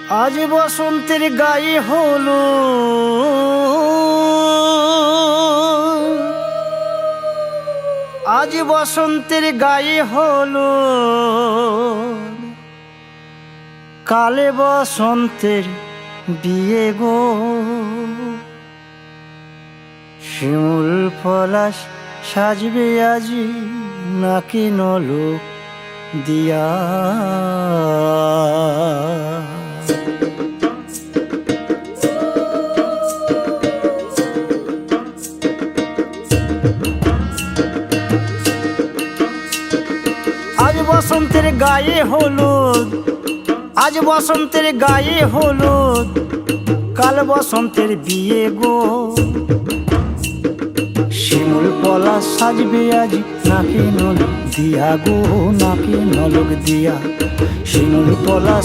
আজ বসন্তের গায়ে হলো আজ বসন্তের গায়ে হলো কালে বসন্তের বিয়ে গো। শিমুল পলাশ সাজবে আজি নাকি নলক দিয়া। আজ বসন্তের গায়ে হলুদ আজ বসন্তের গায়ে হলুদ কাল বসন্তের বিয়ে গো। শিমুল পলাশ সাজবে আজ নাকি নলক দিয়া গো, নাকি নলক দিয়া। শিমুল পলাশ